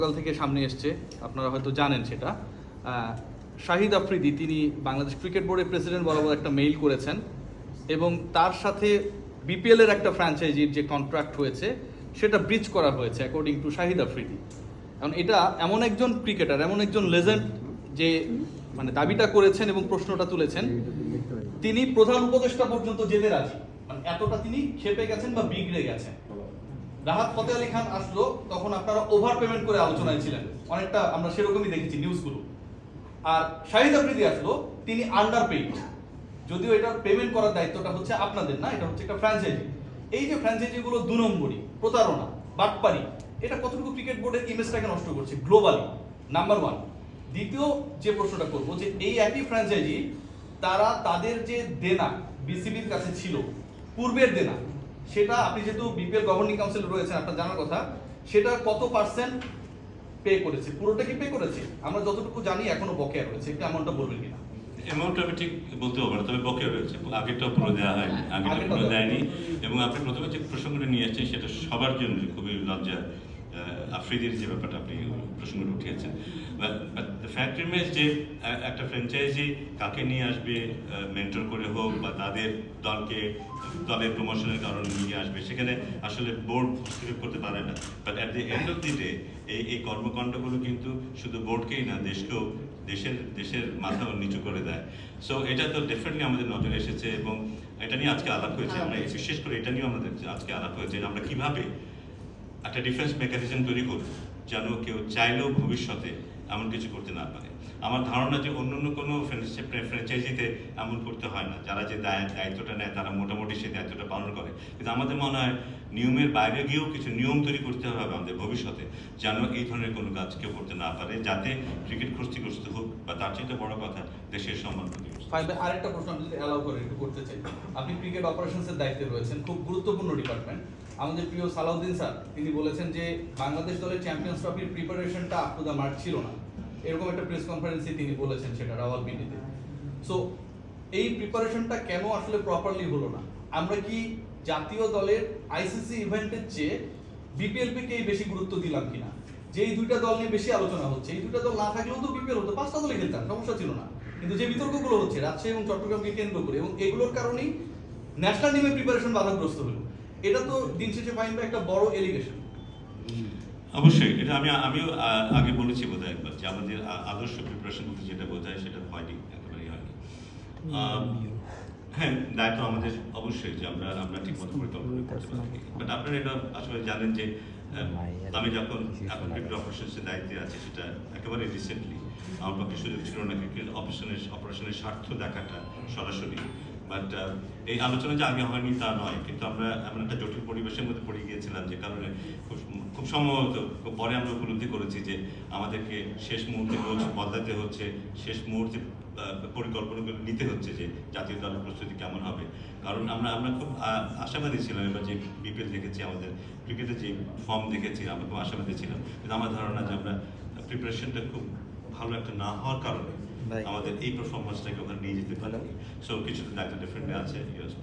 কাল থেকে সামনে এসছে, আপনারা হয়তো জানেন সেটা। শাহিদ আফ্রিদি তিনি বাংলাদেশ ক্রিকেট বোর্ডের প্রেসিডেন্ট বরাবর একটা মেইল করেছেন এবং তার সাথে বিপিএল এর একটা ফ্র্যাঞ্চাইজির যে কন্ট্রাক্ট হয়েছে সেটা ব্রিচ করা হয়েছে অ্যাকর্ডিং টু শাহিদ আফ্রিদি। কারণ এটা এমন একজন ক্রিকেটার, এমন একজন লেজেন্ড যে মানে দাবিটা করেছেন এবং প্রশ্নটা তুলেছেন, তিনি প্রধান উপদেষ্টা পর্যন্ত যেতে রাজি, মানে এতটা তিনি খেপে গেছেন বা বিগড়ে গেছেন। রাহাত ফতেহ আলী খান আসলো, তখন আপনারা ওভার পেমেন্ট করে আলোচনায় ছিলেন, অনেকটা আমরা সেরকমই দেখেছি নিউজগুলো। আর শাহিদ আফ্রিদি আসলো, তিনি আন্ডার পেইড, যদিও এটার পেমেন্ট করার দায়িত্বটা হচ্ছে আপনাদের না, এটা হচ্ছে একটা ফ্র্যাঞ্চাইজি। এই যে ফ্র্যাঞ্চাইজিগুলো 2 নম্বরই প্রতারণা, বাটপারি, এটা কতটুকু ক্রিকেট বোর্ডের ইমেজটাকে নষ্ট করছে গ্লোবালি, নাম্বার 1। দ্বিতীয় যে প্রশ্নটা করবো, যে এই একই ফ্র্যাঞ্চাইজি তারা তাদের যে দেনা বিসিবির কাছে ছিল, পূর্বের দেনা, সেটা আপনি যেহেতু বিপিএল গভর্নিং কাউন্সিল রয়েছেন, আপনার জানার কথা, সেটা কত পার্সেন্ট পে করেছে? পুরোটা কি পে করেছে? আমরা যতটুকু জানি এখনো বকেয়া রয়েছে, একটু অ্যামাউন্টটা বলবেন কিনা? অ্যামাউন্টটা আমি ঠিক বলতে পারবো না, তবে বকেয়া রয়েছে, আগেরটা পুরো দেওয়া হয়নি, আগেরটা পুরো দেয়নি। এবং আপনি প্রথমে যে প্রসঙ্গটা নিয়ে আসছেন সেটা সবার জন্য খুবই লজ্জা, আফ্রিদির যে ব্যাপারটা আপনি প্রসঙ্গটা উঠিয়েছেন। বাট দ্য ফ্যাক্ট রিমেইন্স যে একটা ফ্র্যাঞ্চাইজি কাকে নিয়ে আসবে, মেন্টর করে হোক বা তাদের দলের প্রমোশনের কারণে নিয়ে আসবে, সেখানে আসলে বোর্ড হস্তক্ষেপ করতে পারে না। But at the end of the day এই কর্মকাণ্ডগুলো কিন্তু শুধু বোর্ডকেই না, দেশকেও, দেশের মাথাও নিচু করে দেয়। সো এটা তো ডেফিনেটলি আমাদের নজরে এসেছে এবং এটা নিয়ে আজকে আলাপ হয়েছে। আমরা বিশেষ করে এটা নিয়েও আমাদের আজকে আলাপ হয়েছে যে আমরা কিভাবে একটা ডিফেন্স মেকানিজম তৈরি করব যেন কেউ চাইলেও ভবিষ্যতে এমন কিছু করতে না পারে। আমার ধারণা যে অন্য কোনো ফ্র্যাঞ্চাইজিতে এমন করতে হয় না, যারা যে দায়িত্বটা নেয় তারা মোটামুটি সেই দায়িত্বটা পালন করে। কিন্তু আমাদের মনে হয় নিয়মের বাইরে গিয়েও কিছু নিয়ম তৈরি করতে হবে আমাদের ভবিষ্যতে, যেন এই ধরনের কোনো কাজ কেউ করতে না পারে, যাতে ক্রিকেট ক্ষতিগ্রস্ত হোক বা তার চেয়ে বড় কথা দেশের সম্মান ক্ষতিগ্রস্ত। আরেকটা প্রশ্ন আমি যদি অ্যালাউ করে একটু করতে চাই। আপনি ক্রিকেট অপারেশনসের দায়িত্বে রয়েছেন, খুব গুরুত্বপূর্ণ ডিপার্টমেন্ট। আমাদের প্রিয় সালাউদ্দিন স্যার তিনি বলেছেন যে বাংলাদেশ দলের চ্যাম্পিয়ন্স ট্রফির প্রিপারেশনটা আপ টু দ্য মার্ক ছিল না, এরকম একটা প্রেস কনফারেন্সে তিনি বলেছেন, সেটা রাওয়ালপিন্ডিতে। সো এই প্রিপারেশনটা কেন আসলে প্রপারলি হলো না? আমরা কি জাতীয় দলের আইসিসি ইভেন্টের চেয়ে বিপিএলপিকেই বেশি গুরুত্ব দিলাম কিনা? যে এই 2টা দল নিয়ে বেশি আলোচনা হচ্ছে, এই 2টা দল না থাকলেও তো বিপিএল হতো, 5টা দলে খেলতাম, সমস্যা ছিল না। কিন্তু যে বিতর্কগুলো হচ্ছে রাজশাহী এবং চট্টগ্রামকে কেন্দ্র করে, এবং এগুলোর কারণেই ন্যাশনাল টিমের প্রিপারেশন বাধাগ্রস্ত হলো, এটা তো দিন শেষে ফাইন বা একটা বড় এলিগেশন। অবশ্যই এটা আমিও আগে বলেছি বোধহয় একবার, যে আমাদের আদর্শ প্রিপারেশন বলতে যেটা বোঝায় সেটা হয়নি, একেবারেই হয়নি। হ্যাঁ, দায়িত্ব আমাদের অবশ্যই যে আমরা ঠিক মতো পরিকল্পনা করতে পারি। বাট আপনারা এটা আসলে জানেন যে আমি যখন এখন ক্রিকেট অপারেশনসের দায়িত্বে আছি, সেটা একেবারে রিসেন্টলি আমার পক্ষে সুযোগ ছিল না ক্রিকেট অপারেশনের স্বার্থ দেখাটা সরাসরি। বাট এই আলোচনা যে আগে হয়নি তা নয়, কিন্তু আমরা এমন একটা জটিল পরিবেশের মধ্যে পড়ে গিয়েছিলাম, যে কারণে খুব সম্ভবত পরে আমরা উপলব্ধি করেছি যে আমাদেরকে শেষ মুহূর্তে কোচ বদলাতে হচ্ছে, শেষ মুহূর্তে পরিকল্পনাগুলো নিতে হচ্ছে যে জাতীয় দলের প্রস্তুতি কেমন হবে। কারণ আমরা খুব আশাবাদী ছিলাম, এবার যে বিপিএল দেখেছি, আমাদের ক্রিকেটের যে ফর্ম দেখেছি, আমরা খুব আশাবাদী ছিলাম। কিন্তু আমার ধারণা যে আমরা প্রিপারেশনটা খুব ভালো একটা না হওয়ার কারণে আমাদের এই পারফরমেন্সটাকে ওখানে নিয়ে যেতে পারি। সো কিছু দায়িত্ব ডেফিনেটলি আছে, ইউএস